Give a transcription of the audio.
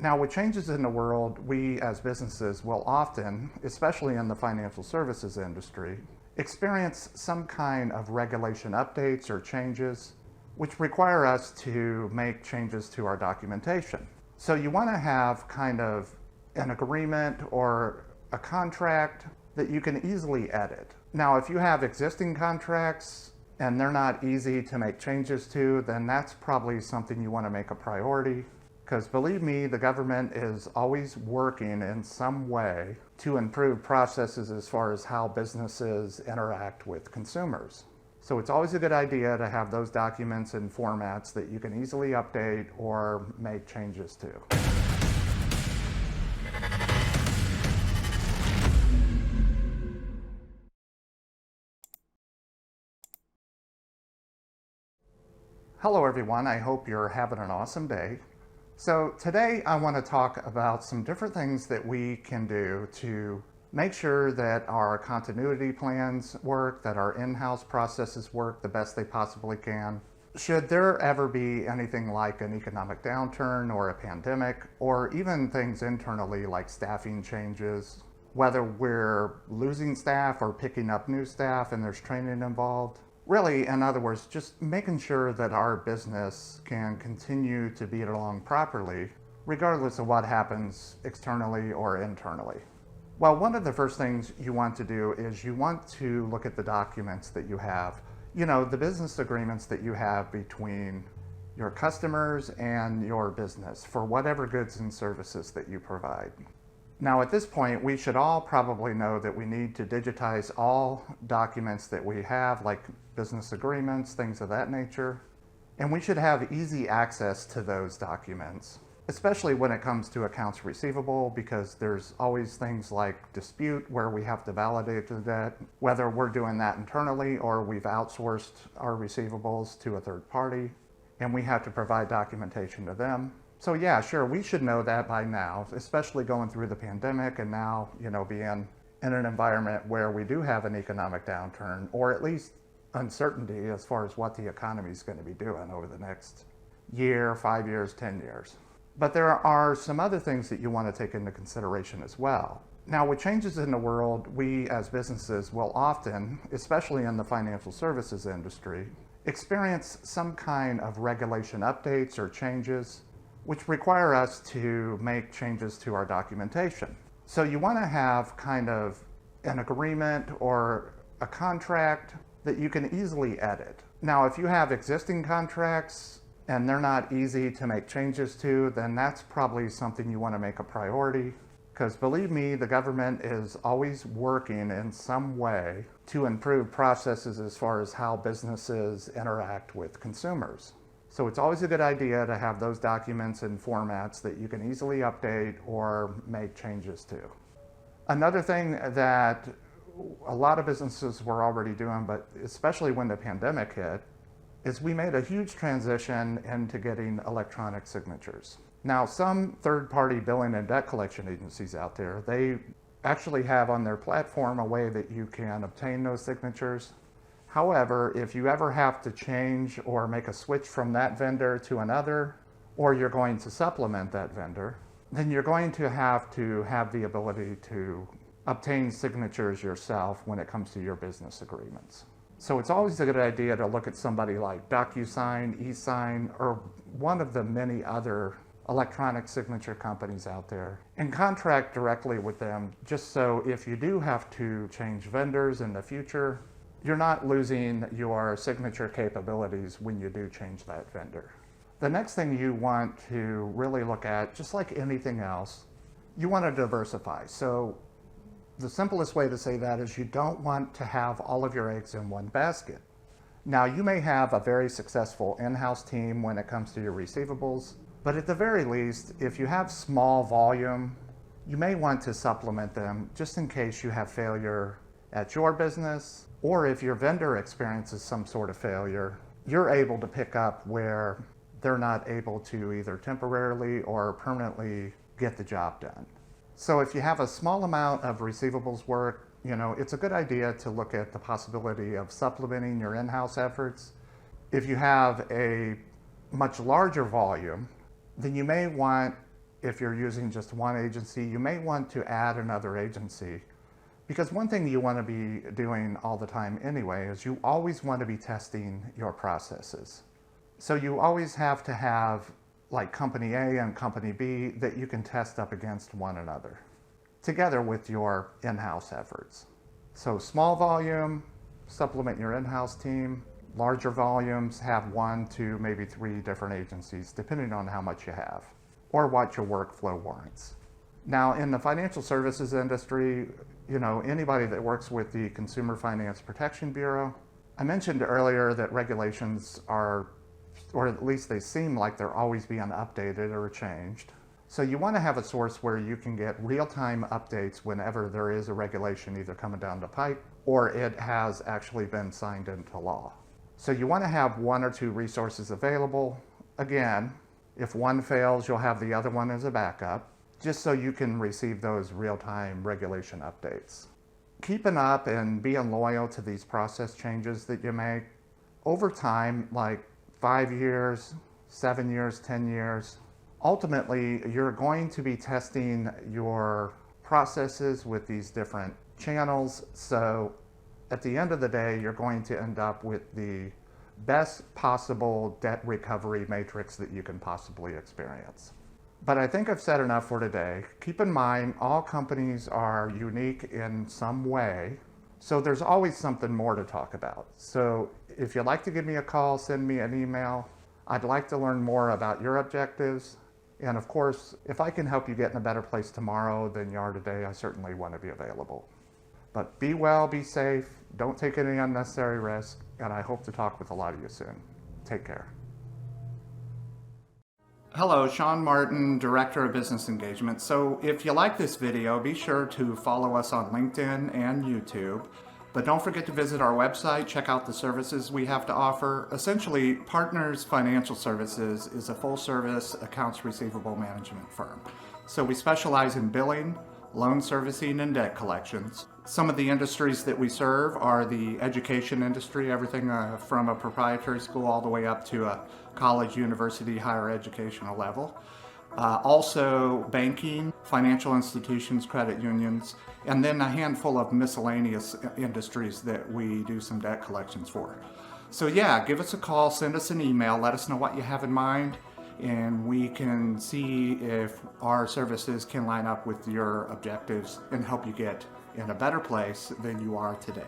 Now, with changes in the world, we as businesses will often, especially in the financial services industry, experience some kind of regulation updates or changes which require us to make changes to our documentation. So you want to have kind of an agreement or a contract that you can easily edit. Now, if you have existing contracts and they're not easy to make changes to, then that's probably something you want to make a priority. Because believe me, the government is always working in some way to improve processes as far as how businesses interact with consumers. So it's always a good idea to have those documents in formats that you can easily update or make changes to. Hello everyone, I hope you're having an awesome day. So today I want to talk about some different things that we can do to make sure that our continuity plans work, that our in-house processes work the best they possibly can. Should there ever be anything like an economic downturn or a pandemic, or even things internally like staffing changes, whether we're losing staff or picking up new staff and there's training involved. Really, in other words, just making sure that our business can continue to beat along properly, regardless of what happens externally or internally. Well, one of the first things you want to do is you want to look at the documents that you have. You know, the business agreements that you have between your customers and your business for whatever goods and services that you provide. Now at this point, we should all probably know that we need to digitize all documents that we have, like business agreements, things of that nature. And we should have easy access to those documents, especially when it comes to accounts receivable, because there's always things like dispute where we have to validate the debt, whether we're doing that internally or we've outsourced our receivables to a third party, and we have to provide documentation to them. So yeah, sure, we should know that by now, especially going through the pandemic and now, being in an environment where we do have an economic downturn, or at least uncertainty as far as what the economy is going to be doing over the next year, 5 years, 10 years. But there are some other things that you want to take into consideration as well. Now, with changes in the world, we as businesses will often, especially in the financial services industry, experience some kind of regulation updates or changes which require us to make changes to our documentation. So you want to have kind of an agreement or a contract that you can easily edit. Now, if you have existing contracts and they're not easy to make changes to, then that's probably something you want to make a priority. Because believe me, the government is always working in some way to improve processes as far as how businesses interact with consumers. So it's always a good idea to have those documents in formats that you can easily update or make changes to. Another thing that a lot of businesses were already doing, but especially when the pandemic hit, is we made a huge transition into getting electronic signatures. Now, some third-party billing and debt collection agencies out there, they actually have on their platform a way that you can obtain those signatures. However, if you ever have to change or make a switch from that vendor to another, or you're going to supplement that vendor, then you're going to have the ability to obtain signatures yourself when it comes to your business agreements. So it's always a good idea to look at somebody like DocuSign, eSign, or one of the many other electronic signature companies out there and contract directly with them, just so if you do have to change vendors in the future, you're not losing your signature capabilities when you do change that vendor. The next thing you want to really look at, just like anything else, you want to diversify. So the simplest way to say that is you don't want to have all of your eggs in one basket. Now, you may have a very successful in-house team when it comes to your receivables, but at the very least, if you have small volume, you may want to supplement them just in case you have failure at your business, or if your vendor experiences some sort of failure, you're able to pick up where they're not able to either temporarily or permanently get the job done. So if you have a small amount of receivables work, it's a good idea to look at the possibility of supplementing your in-house efforts. If you have a much larger volume, then you may want if you're using just one agency, you may want to add another agency. Because one thing you want to be doing all the time anyway is you always want to be testing your processes. So you always have to have like company A and company B that you can test up against one another, together with your in-house efforts. So small volume, supplement your in-house team. Larger volumes, have 1 to maybe 3 different agencies, depending on how much you have or what your workflow warrants. Now, in the financial services industry, anybody that works with the Consumer Finance Protection Bureau, I mentioned earlier that regulations are, or at least they seem like they're always being updated or changed. So you want to have a source where you can get real-time updates whenever there is a regulation either coming down the pipe or it has actually been signed into law. So you want to have 1 or 2 resources available. Again, if one fails, you'll have the other one as a backup, just so you can receive those real-time regulation updates. Keeping up and being loyal to these process changes that you make over time, like 5 years, 7 years, 10 years, ultimately you're going to be testing your processes with these different channels. So at the end of the day, you're going to end up with the best possible debt recovery matrix that you can possibly experience. But I think I've said enough for today. Keep in mind, all companies are unique in some way, so there's always something more to talk about. So if you'd like to give me a call, send me an email. I'd like to learn more about your objectives. And of course, if I can help you get in a better place tomorrow than you are today, I certainly want to be available. But be well, be safe, don't take any unnecessary risk, and I hope to talk with a lot of you soon. Take care. Hello, Sean Martin, Director of Business Engagement. So if you like this video, be sure to follow us on LinkedIn and YouTube. But don't forget to visit our website, check out the services we have to offer. Essentially, Partners Financial Services is a full-service accounts receivable management firm. So we specialize in billing, loan servicing, and debt collections. Some of the industries that we serve are the education industry, everything from a proprietary school all the way up to a college, university, higher educational level. Also banking, financial institutions, credit unions, and then a handful of miscellaneous industries that we do some debt collections for. So yeah, give us a call, send us an email, let us know what you have in mind, and we can see if our services can line up with your objectives and help you get in a better place than you are today.